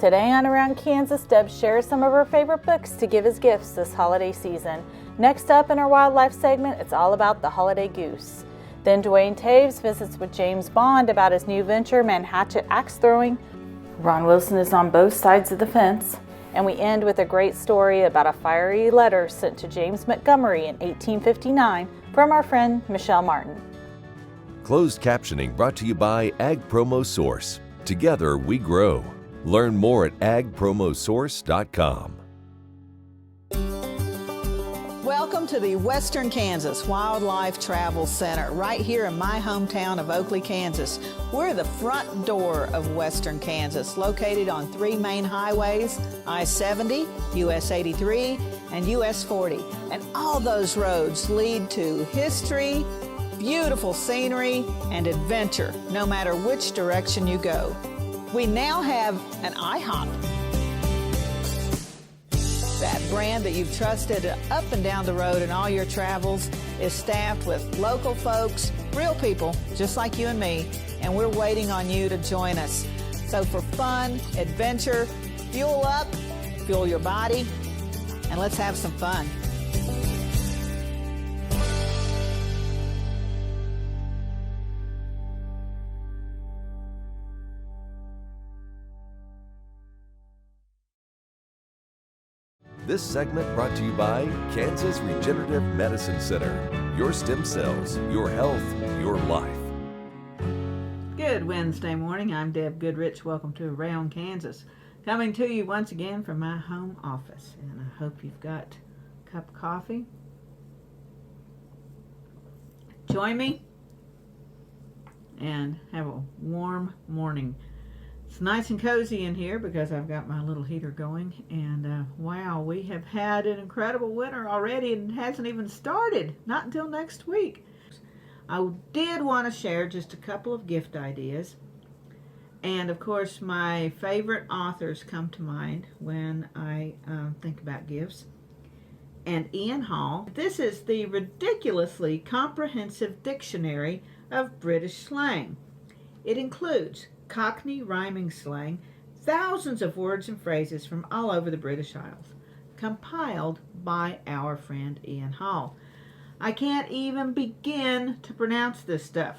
Today on Around Kansas, Deb shares some of her favorite books to give as gifts this holiday season. Next up in our wildlife segment, it's all about the holiday goose. Then Dwayne Toews visits with James Bond about his new venture, Manhatchet Axe Throwing. Ron Wilson is on both sides of the fence. And we end with a great story about a fiery letter sent to James Montgomery in 1859 from our friend Michelle Martin. Closed captioning brought to you by Ag Promo Source. Together we grow. Learn more at agpromosource.com. Welcome to the Western Kansas Wildlife Travel Center, right here in my hometown of Oakley, Kansas. We're the front door of Western Kansas, located on three main highways, I-70, US 83, and US 40. And all those roads lead to history, beautiful scenery, and adventure, no matter which direction you go. We now have an IHOP. That brand that you've trusted up and down the road in all your travels is staffed with local folks, real people, just like you and me, and we're waiting on you to join us. So for fun, adventure, fuel up, fuel your body, and let's have some fun. This segment brought to you by Kansas Regenerative Medicine Center. Your stem cells, your health, your life. Good Wednesday morning. I'm Deb Goodrich. Welcome to Around Kansas. Coming to you once again from my home office. And I hope you've got a cup of coffee. Join me and have a warm morning. It's nice and cozy in here because I've got my little heater going, and wow, we have had an incredible winter already and it hasn't even started, not until next week. I did want to share just a couple of gift ideas, and of course my favorite authors come to mind when I think about gifts. And Ian Hall, this is the Ridiculously Comprehensive Dictionary of British Slang. It includes Cockney rhyming slang, thousands of words and phrases from all over the British Isles, compiled by our friend Ian Hall. I can't even begin to pronounce this stuff,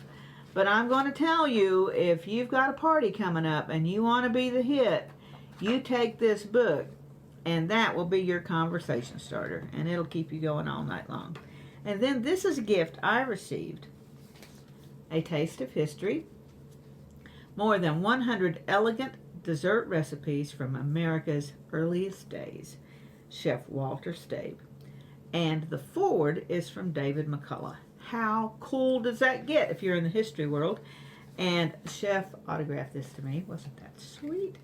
but I'm going to tell you, if you've got a party coming up and you want to be the hit, you take this book and that will be your conversation starter, and it'll keep you going all night long. And then this is a gift I received, A Taste of History. More than 100 elegant dessert recipes from America's earliest days, Chef Walter Stabe. And the foreword is from David McCullough. How cool does that get if you're in the history world? And Chef autographed this to me. Wasn't that sweet?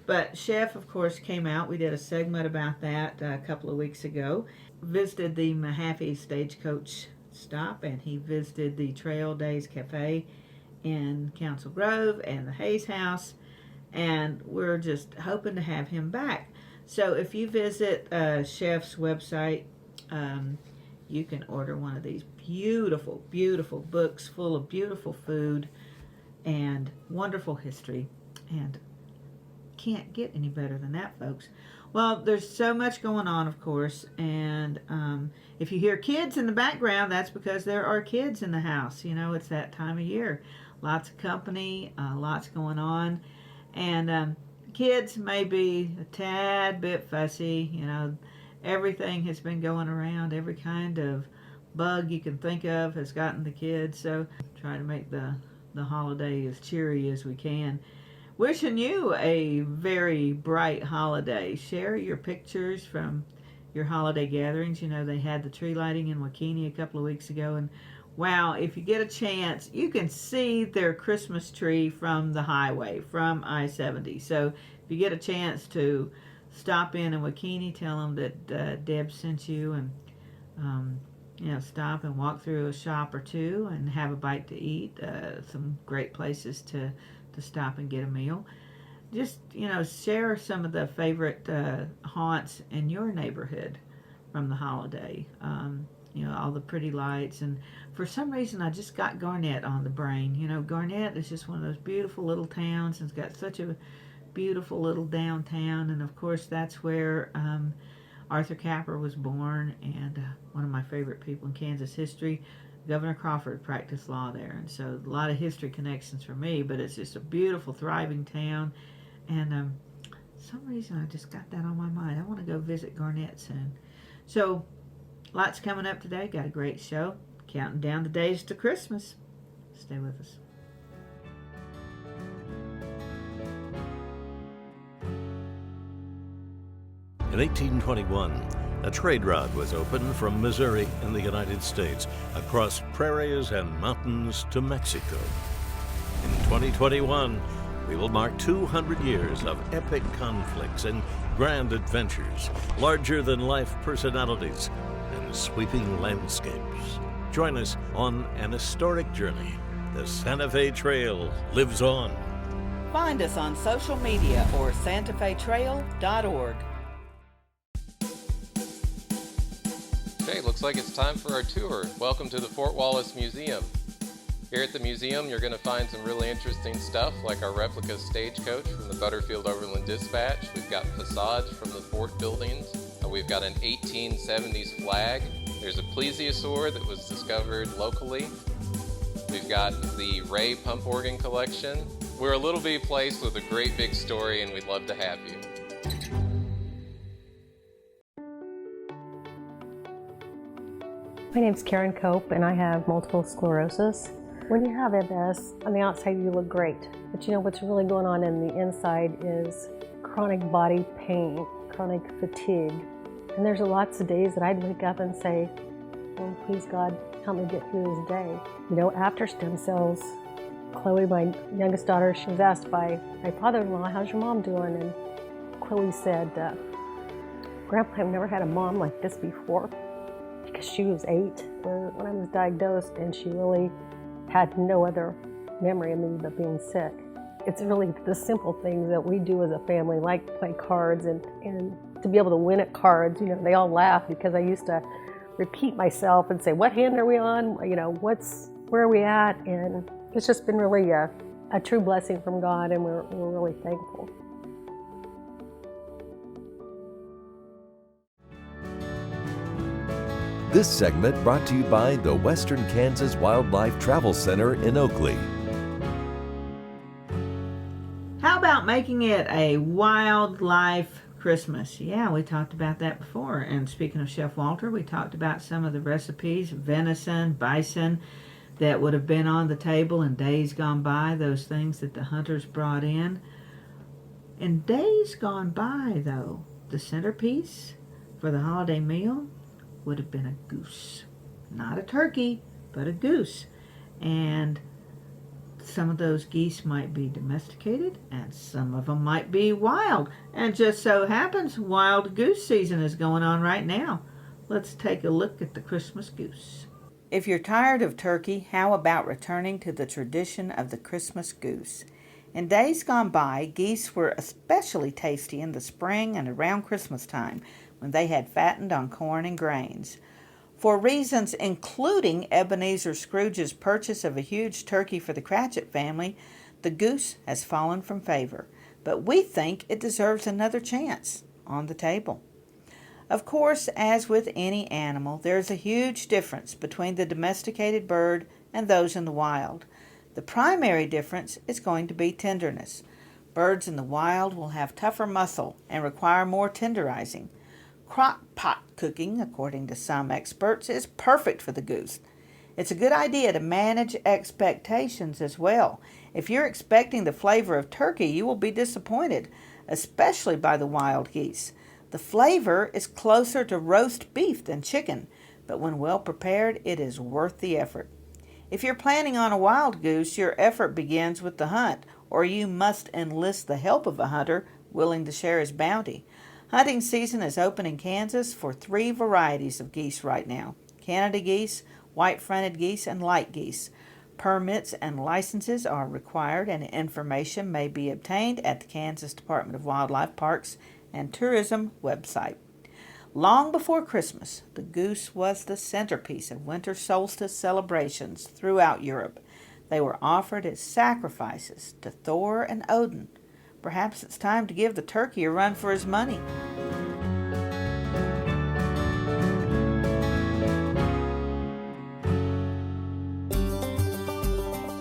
But Chef, of course, came out. We did a segment about that a couple of weeks ago. Visited the Mahaffey Stagecoach stop, and he visited the Trail Days Cafe in Council Grove and the Hayes House, and we're just hoping to have him back. So if you visit Chef's website, you can order one of these beautiful, beautiful books full of beautiful food and wonderful history, and can't get any better than that, folks. Well, there's so much going on, of course, and if you hear kids in the background, that's because there are kids in the house. You know, it's that time of year. Lots of company, lots going on, and kids may be a tad bit fussy. You know, everything has been going around. Every kind of bug you can think of has gotten the kids, so try to make the holiday as cheery as we can. Wishing you a very bright holiday. Share your pictures from your holiday gatherings. You know, they had the tree lighting in Wakini a couple of weeks ago, and wow, if you get a chance, you can see their Christmas tree from the highway, from I-70. So if you get a chance to stop in Wakini, tell them that Deb sent you, and you know, stop and walk through a shop or two and have a bite to eat. Some great places to stop and get a meal. Just, you know, share some of the favorite haunts in your neighborhood from the holiday. You know, all the pretty lights. And for some reason, I just got Garnett on the brain. You know, Garnett is just one of those beautiful little towns, and it's got such a beautiful little downtown, and of course that's where Arthur Capper was born, and one of my favorite people in Kansas history. Governor Crawford practiced law there, and so a lot of history connections for me, but it's just a beautiful, thriving town, and for some reason I just got that on my mind. I want to go visit Garnett soon. So, lots coming up today. Got a great show. Counting down the days to Christmas. Stay with us. In 1821, a trade route was opened from Missouri in the United States across prairies and mountains to Mexico. In 2021, we will mark 200 years of epic conflicts and grand adventures, larger-than-life personalities, and sweeping landscapes. Join us on an historic journey. The Santa Fe Trail lives on. Find us on social media or santafetrail.org. Okay, looks like it's time for our tour. Welcome to the Fort Wallace Museum. Here at the museum, you're going to find some really interesting stuff, like our replica stagecoach from the Butterfield Overland Dispatch. We've got facades from the fort buildings. We've got an 1870s flag. There's a plesiosaur that was discovered locally. We've got the Ray pump organ collection. We're a little bitty place with a great big story, and we'd love to have you. My name's Karen Cope, and I have multiple sclerosis. When you have MS, on the outside you look great, but you know what's really going on in the inside is chronic body pain, chronic fatigue. And there's lots of days that I'd wake up and say, oh, please God, help me get through this day. You know, after stem cells, Chloe, my youngest daughter, she was asked by my father-in-law, how's your mom doing? And Chloe said, Grandpa, I've never had a mom like this before. Because she was 8 when I was diagnosed, and she really had no other memory of me but being sick. It's really the simple things that we do as a family, like play cards, and to be able to win at cards. You know, they all laugh because I used to repeat myself and say, what hand are we on? You know, where are we at? And it's just been really a true blessing from God, and we're really thankful. This segment brought to you by the Western Kansas Wildlife Travel Center in Oakley. How about making it a wildlife Christmas? Yeah, we talked about that before. And speaking of Chef Walter, we talked about some of the recipes, venison, bison, that would have been on the table in days gone by, those things that the hunters brought in. In days gone by, though, the centerpiece for the holiday meal would have been a goose. Not a turkey, but a goose. And some of those geese might be domesticated, and some of them might be wild. And just so happens, wild goose season is going on right now. Let's take a look at the Christmas goose. If you're tired of turkey, how about returning to the tradition of the Christmas goose? In days gone by, geese were especially tasty in the spring and around Christmas time, when they had fattened on corn and grains. For reasons including Ebenezer Scrooge's purchase of a huge turkey for the Cratchit family, the goose has fallen from favor, but we think it deserves another chance on the table. Of course, as with any animal, there's a huge difference between the domesticated bird and those in the wild. The primary difference is going to be tenderness. Birds in the wild will have tougher muscle and require more tenderizing. Crock pot cooking, according to some experts, is perfect for the goose. It's a good idea to manage expectations as well. If you're expecting the flavor of turkey, you will be disappointed, especially by the wild geese. The flavor is closer to roast beef than chicken, but when well prepared, it is worth the effort. If you're planning on a wild goose, your effort begins with the hunt, or you must enlist the help of a hunter willing to share his bounty. Hunting season is open in Kansas for 3 varieties of geese right now: Canada geese, white-fronted geese, and light geese. Permits and licenses are required, and information may be obtained at the Kansas Department of Wildlife, Parks, and Tourism website. Long before Christmas, the goose was the centerpiece of winter solstice celebrations throughout Europe. They were offered as sacrifices to Thor and Odin. perhaps it's time to give the turkey a run for his money.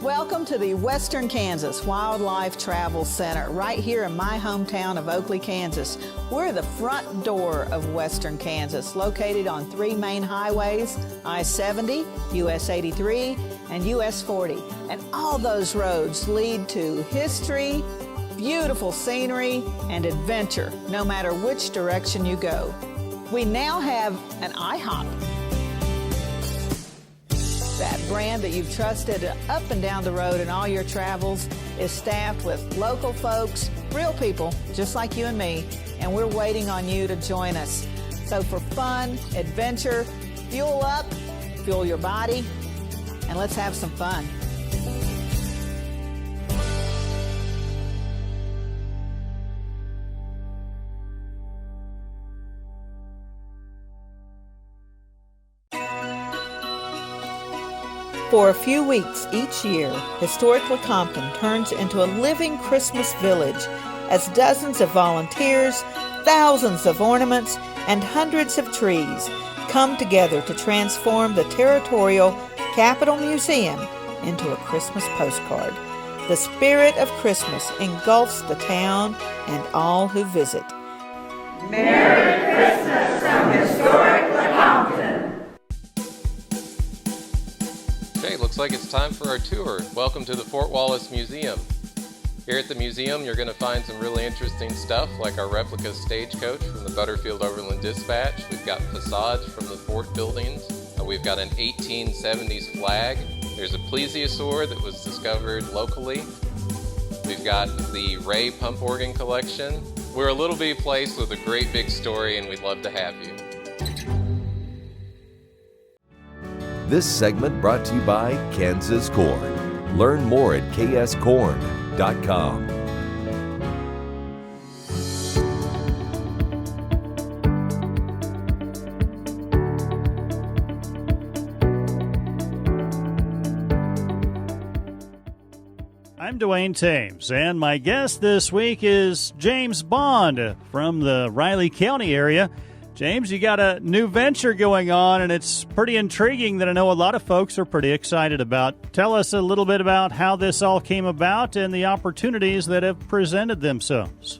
Welcome to the Western Kansas Wildlife Travel Center, right here in my hometown of Oakley, Kansas. We're the front door of Western Kansas, located on 3 main highways, I-70, US 83, and US 40. And all those roads lead to history, beautiful scenery, and adventure, no matter which direction you go. We now have an IHOP. That brand that you've trusted up and down the road in all your travels is staffed with local folks, real people just like you and me, and we're waiting on you to join us. So for fun, adventure, fuel up, fuel your body, and let's have some fun. For a few weeks each year, historic Lecompton turns into a living Christmas village as dozens of volunteers, thousands of ornaments, and hundreds of trees come together to transform the Territorial Capitol Museum into a Christmas postcard. The spirit of Christmas engulfs the town and all who visit. Merry Christmas from historic Lecompton! Okay, looks like it's time for our tour. Welcome to the Fort Wallace Museum. Here at the museum, you're going to find some really interesting stuff, like our replica stagecoach from the Butterfield Overland Dispatch. We've got facades from the fort buildings. We've got an 1870s flag. There's a plesiosaur that was discovered locally. We've got the Ray pump organ collection. We're a little bitty place with a great big story, and we'd love to have you. This segment brought to you by Kansas Corn. Learn more at kscorn.com. I'm Dwayne Toews, and my guest this week is James Bond from the Riley County area. James, you got a new venture going on, and it's pretty intriguing that I know a lot of folks are pretty excited about. Tell us a little bit about how this all came about and the opportunities that have presented themselves.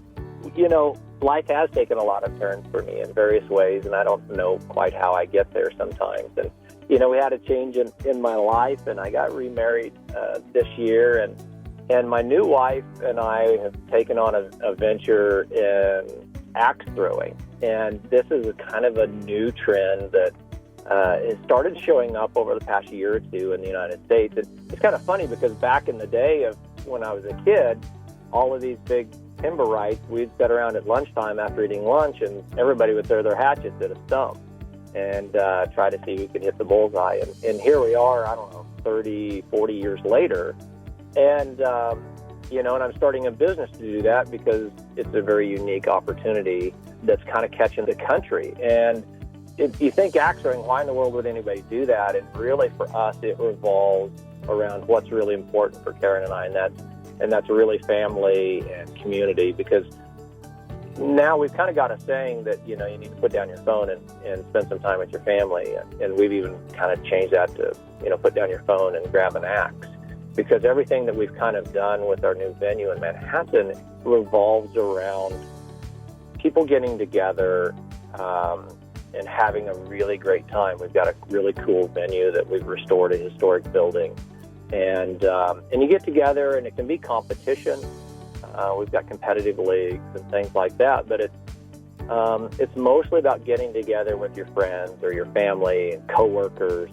You know, life has taken a lot of turns for me in various ways, and I don't know quite how I get there sometimes. And, you know, we had a change in my life, and I got remarried this year, and my new wife and I have taken on a venture in axe throwing. And this is kind of a new trend that has started showing up over the past year or two in the United States. And it's kind of funny because back in the day of when I was a kid, all of these big timber rights, we'd sit around at lunchtime after eating lunch, and everybody would throw their hatchets at a stump and try to see who could hit the bullseye. And here we are, I don't know, 30, 40 years later. And, you know, and I'm starting a business to do that because it's a very unique opportunity that's kind of catching the country. And if you think axe throwing, why in the world would anybody do that? And really for us, it revolves around what's really important for Karen and I, and that's really family and community, because now we've kind of got a saying that, you know, you need to put down your phone and spend some time with your family. And we've even kind of changed that to, you know, put down your phone and grab an axe. Because everything that we've kind of done with our new venue in Manhattan revolves around people getting together and having a really great time. We've got a really cool venue that we've restored, a historic building. And you get together, and it can be competition. We've got competitive leagues and things like that. But it's mostly about getting together with your friends or your family and coworkers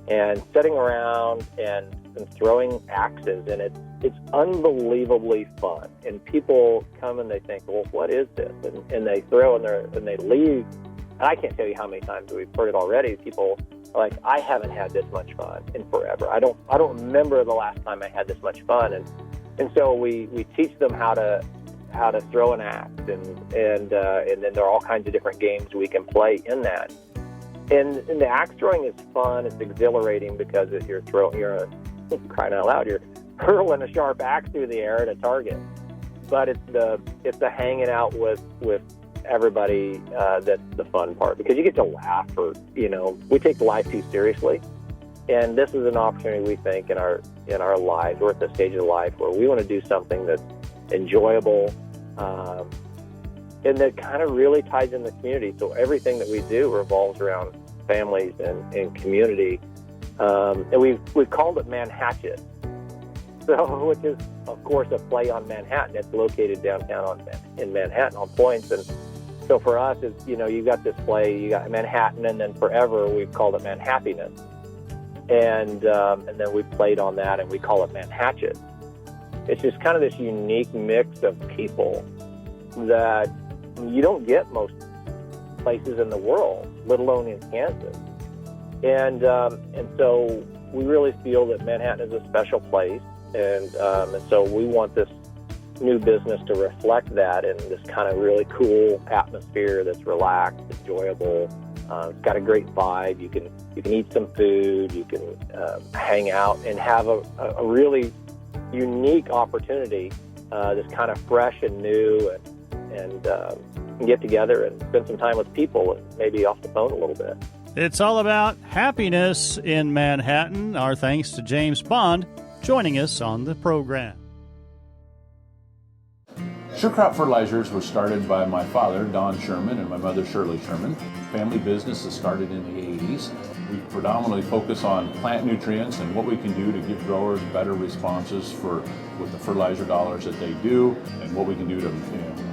and sitting around and throwing axes, and it's unbelievably fun. And people come and they think, well, what is this? And they throw and they leave. And I can't tell you how many times we've heard it already. People are like, I haven't had this much fun in forever. I don't remember the last time I had this much fun. And so we teach them how to throw an axe, and then there are all kinds of different games we can play in that. And the axe throwing is fun. It's exhilarating because you're crying out loud, you're hurling a sharp axe through the air at a target. but it's the hanging out with everybody that's the fun part, because you get to laugh, or we take life too seriously, and this is an opportunity, we think, in our lives. We're at the stage of life where we want to do something that's enjoyable, and that kind of really ties in the community. So everything that we do revolves around families and community, and we've called it Manhatchet. So, which is, of course, a play on Manhattan. It's located downtown in Manhattan on Points. And so for us, it's, you've got this play, you got Manhattan, and then forever we've called it Manhappiness. And then we played on that, and we call it Manhatchet. It's just kind of this unique mix of people that you don't get most places in the world, let alone in Kansas. And so we really feel that Manhattan is a special place. And so we want this new business to reflect that in this kind of really cool atmosphere that's relaxed, enjoyable. It's got a great vibe. You can eat some food. You can hang out and have a really unique opportunity that's kind of fresh and new, and get together and spend some time with people, and maybe off the phone a little bit. It's all about happiness in Manhattan. Our thanks to James Bond joining us on the program. Sure Crop Fertilizers was started by my father, Don Sherman, and my mother, Shirley Sherman. Family business that started in the 80s. We predominantly focus on plant nutrients and what we can do to give growers better responses with the fertilizer dollars that they do, and what we can do to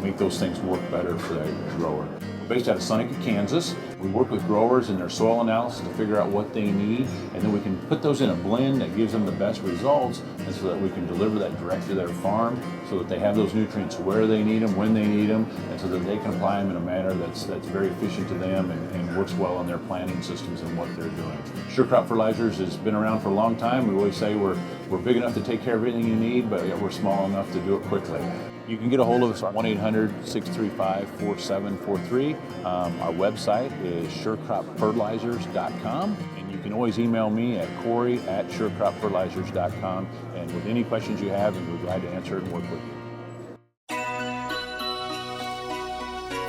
make those things work better for that grower. We're based out of Seneca, Kansas. We work with growers in their soil analysis to figure out what they need, and then we can put those in a blend that gives them the best results, and so that we can deliver that direct to their farm, so that they have those nutrients where they need them, when they need them, and so that they can apply them in a manner that's very efficient to them and works well on their planting systems and what they're doing. Sure Crop Fertilizers has been around for a long time. We always say we're big enough to take care of everything you need, but we're small enough to do it quickly. You can get a hold of us at 1-800-635-4743. Our website is surecropfertilizers.com, and you can always email me at Corey@surecropfertilizers.com, and with any questions you have, and we're glad to answer and work with you.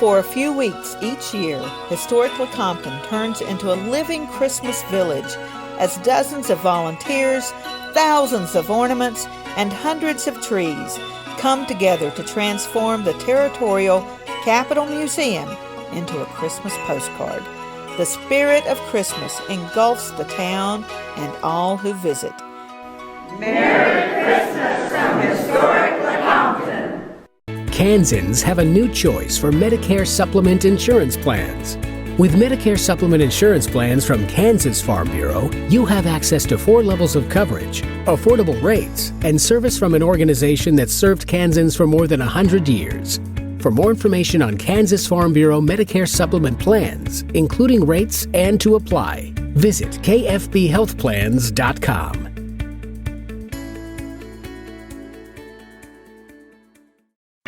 For a few weeks each year, historic Lecompton turns into a living Christmas village as dozens of volunteers, thousands of ornaments, and hundreds of trees come together to transform the Territorial Capitol Museum into a Christmas postcard. The spirit of Christmas engulfs the town and all who visit. Merry Christmas from historic Lecompton. Kansans have a new choice for Medicare supplement insurance plans. With Medicare supplement insurance plans from Kansas Farm Bureau, you have access to 4 levels of coverage, affordable rates, and service from an organization that's served Kansans for more than 100 years. For more information on Kansas Farm Bureau Medicare supplement plans, including rates and to apply, visit kfbhealthplans.com.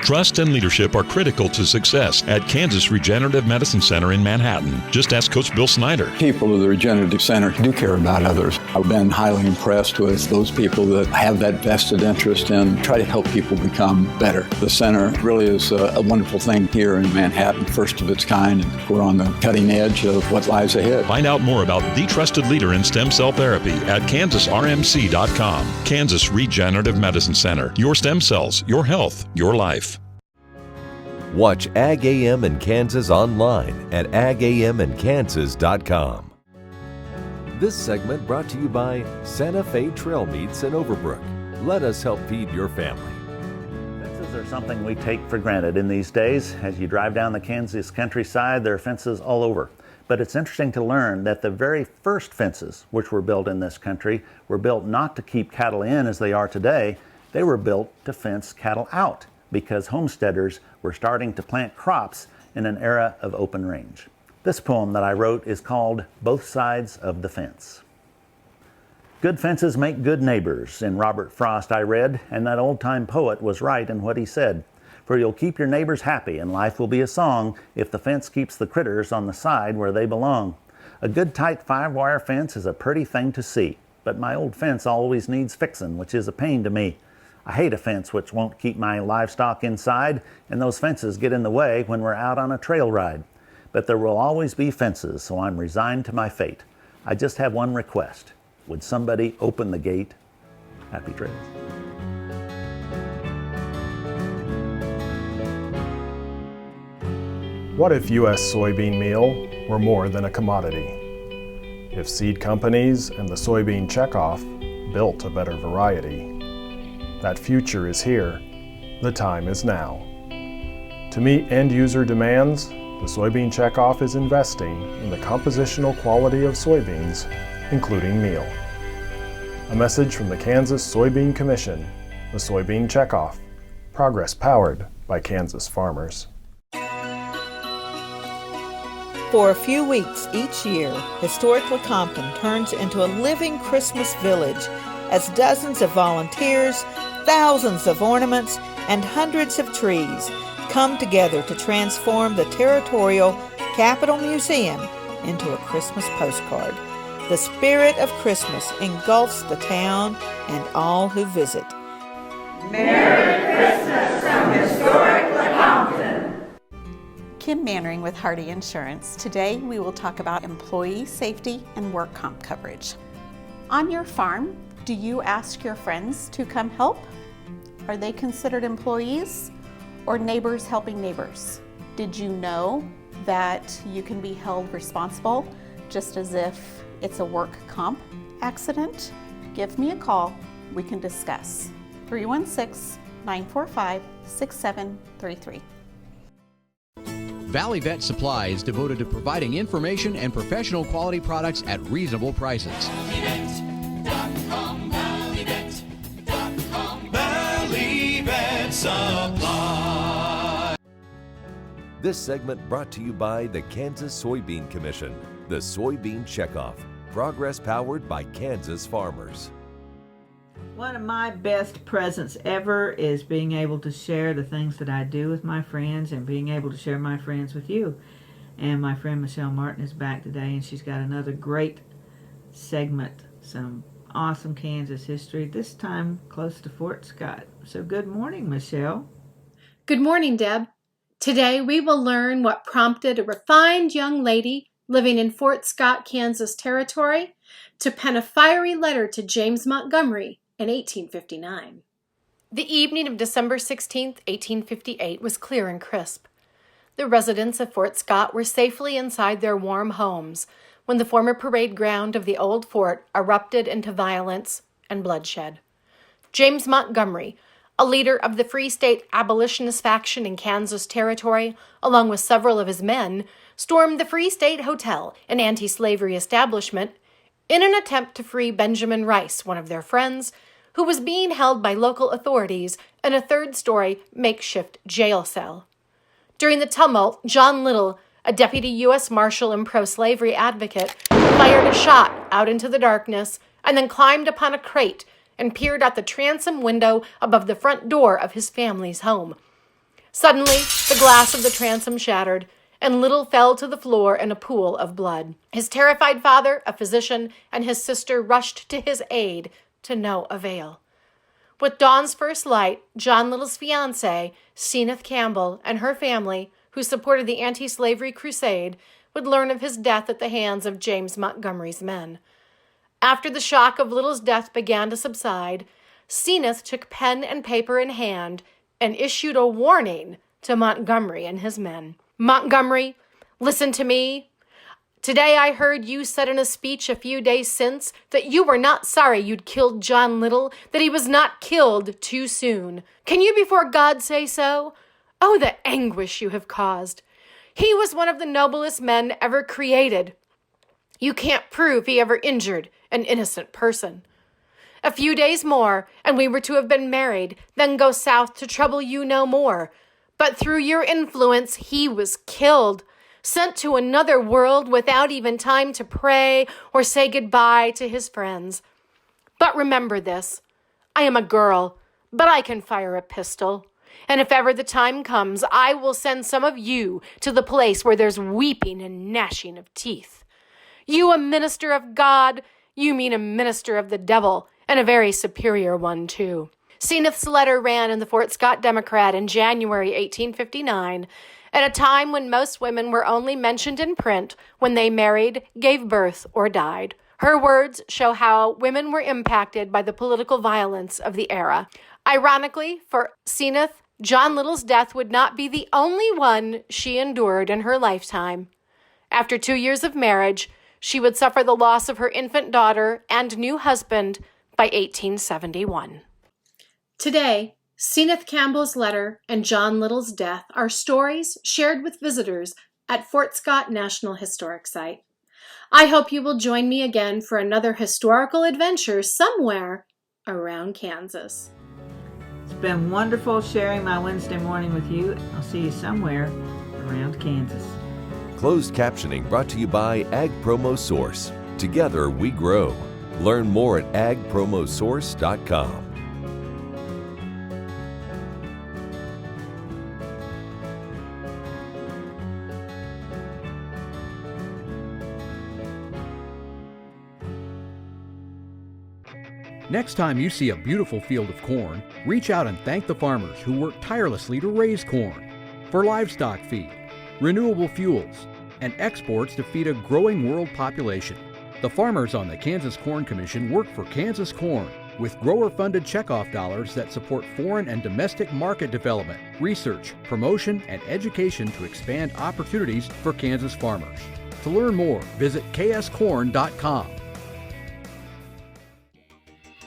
Trust and leadership are critical to success at Kansas Regenerative Medicine Center in Manhattan. Just ask Coach Bill Snyder. People of the Regenerative Center do care about others. I've been highly impressed with those people that have that vested interest and try to help people become better. The center really is a wonderful thing here in Manhattan, first of its kind, and we're on the cutting edge of what lies ahead. Find out more about the trusted leader in stem cell therapy at kansasrmc.com. Kansas Regenerative Medicine Center. Your stem cells, your health, your life. Watch Ag AM in Kansas online at agamandkansas.com. This segment brought to you by Santa Fe Trail Meats in Overbrook. Let us help feed your family. Fences are something we take for granted in these days. As you drive down the Kansas countryside, there are fences all over. But it's interesting to learn that the very first fences which were built in this country were built not to keep cattle in as they are today. They were built to fence cattle out, because homesteaders were starting to plant crops in an era of open range. This poem that I wrote is called Both Sides of the Fence. Good fences make good neighbors, in Robert Frost I read, and that old-time poet was right in what he said. For you'll keep your neighbors happy, and life will be a song if the fence keeps the critters on the side where they belong. A good tight 5-wire fence is a pretty thing to see, but my old fence always needs fixin', which is a pain to me. I hate a fence which won't keep my livestock inside, and those fences get in the way when we're out on a trail ride. But there will always be fences, so I'm resigned to my fate. I just have one request. Would somebody open the gate? Happy trails. What if U.S. soybean meal were more than a commodity? If seed companies and the soybean checkoff built a better variety? That future is here. The time is now. To meet end-user demands, the soybean checkoff is investing in the compositional quality of soybeans, including meal. A message from the Kansas Soybean Commission, the Soybean Checkoff, progress powered by Kansas farmers. For a few weeks each year, historic Lecompton turns into a living Christmas village as dozens of volunteers, thousands of ornaments, and hundreds of trees come together to transform the Territorial Capitol Museum into a Christmas postcard. The spirit of Christmas engulfs the town and all who visit. Merry Christmas from historic Lecompton. Kim Mannering with Hardy Insurance. Today we will talk about employee safety and work comp coverage. On your farm, do you ask your friends to come help? Are they considered employees or neighbors helping neighbors? Did you know that you can be held responsible just as if it's a work comp accident? Give me a call. We can discuss. 316-945-6733. Valley Vet Supply is devoted to providing information and professional quality products at reasonable prices. Valley Vet Supply. This segment brought to you by the Kansas Soybean Commission, the Soybean Checkoff, progress powered by Kansas farmers. One of my best presents ever is being able to share the things that I do with my friends and being able to share my friends with you. And my friend Michelle Martin is back today, and she's got another great segment, some awesome Kansas history, this time close to Fort Scott. So good morning, Michelle. Good morning, Deb. Today we will learn what prompted a refined young lady living in Fort Scott, Kansas Territory to pen a fiery letter to James Montgomery in 1859. The evening of December 16, 1858 was clear and crisp. The residents of Fort Scott were safely inside their warm homes when the former parade ground of the old fort erupted into violence and bloodshed. James Montgomery, a leader of the Free State Abolitionist faction in Kansas Territory, along with several of his men, stormed the Free State Hotel, an anti-slavery establishment, in an attempt to free Benjamin Rice, one of their friends, who was being held by local authorities in a third-story makeshift jail cell. During the tumult, John Little, a deputy U.S. Marshal and pro-slavery advocate, fired a shot out into the darkness and then climbed upon a crate and peered out the transom window above the front door of his family's home. Suddenly, the glass of the transom shattered, and Little fell to the floor in a pool of blood. His terrified father, a physician, and his sister rushed to his aid to no avail. With dawn's first light, John Little's fiancée, Seneth Campbell, and her family, who supported the anti-slavery crusade, would learn of his death at the hands of James Montgomery's men. After the shock of Little's death began to subside, Seneth took pen and paper in hand and issued a warning to Montgomery and his men. Montgomery, listen to me. Today I heard you said in a speech a few days since that you were not sorry you'd killed John Little, that he was not killed too soon. Can you before God say so? Oh, the anguish you have caused. He was one of the noblest men ever created. You can't prove he ever injured an innocent person. A few days more, and we were to have been married, then go south to trouble you no more. But through your influence, he was killed, sent to another world without even time to pray or say goodbye to his friends. But remember this, I am a girl, but I can fire a pistol. And if ever the time comes, I will send some of you to the place where there's weeping and gnashing of teeth. You a minister of God, you mean a minister of the devil, and a very superior one, too. Zenith's letter ran in the Fort Scott Democrat in January 1859, at a time when most women were only mentioned in print when they married, gave birth, or died. Her words show how women were impacted by the political violence of the era. Ironically, for Zenith, John Little's death would not be the only one she endured in her lifetime. After 2 years of marriage, she would suffer the loss of her infant daughter and new husband by 1871. Today, Zenith Campbell's letter and John Little's death are stories shared with visitors at Fort Scott National Historic Site. I hope you will join me again for another historical adventure somewhere around Kansas. It's been wonderful sharing my Wednesday morning with you. I'll see you somewhere around Kansas. Closed captioning brought to you by Ag Promo Source. Together we grow. Learn more at agpromosource.com. Next time you see a beautiful field of corn, reach out and thank the farmers who work tirelessly to raise corn for livestock feed, renewable fuels, and exports to feed a growing world population. The farmers on the Kansas Corn Commission work for Kansas Corn with grower-funded checkoff dollars that support foreign and domestic market development, research, promotion, and education to expand opportunities for Kansas farmers. To learn more, visit kscorn.com.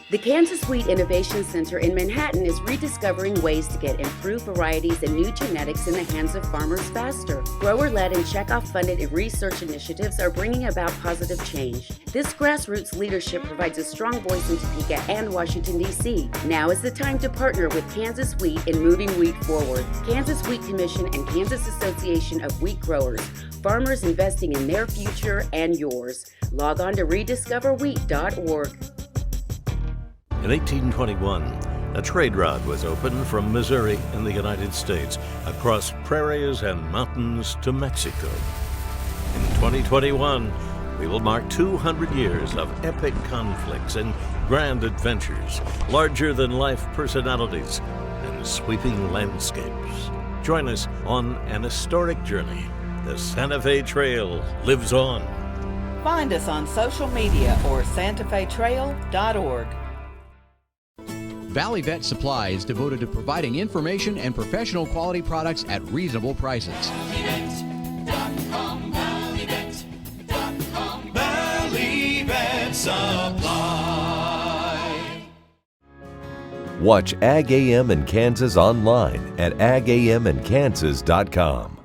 The Kansas Wheat Innovation Center in Manhattan is rediscovering ways to get improved varieties and new genetics in the hands of farmers faster. Grower-led and checkoff-funded research initiatives are bringing about positive change. This grassroots leadership provides a strong voice in Topeka and Washington, D.C. Now is the time to partner with Kansas Wheat in moving wheat forward. Kansas Wheat Commission and Kansas Association of Wheat Growers. Farmers investing in their future and yours. Log on to rediscoverwheat.org. In 1821, a trade route was opened from Missouri in the United States across prairies and mountains to Mexico. In 2021, we will mark 200 years of epic conflicts and grand adventures, larger-than-life personalities, and sweeping landscapes. Join us on an historic journey. The Santa Fe Trail lives on. Find us on social media or santafetrail.org. Valley Vet Supply is devoted to providing information and professional quality products at reasonable prices. Valley Vet Supply. Watch Ag AM in Kansas online at agamandkansas.com.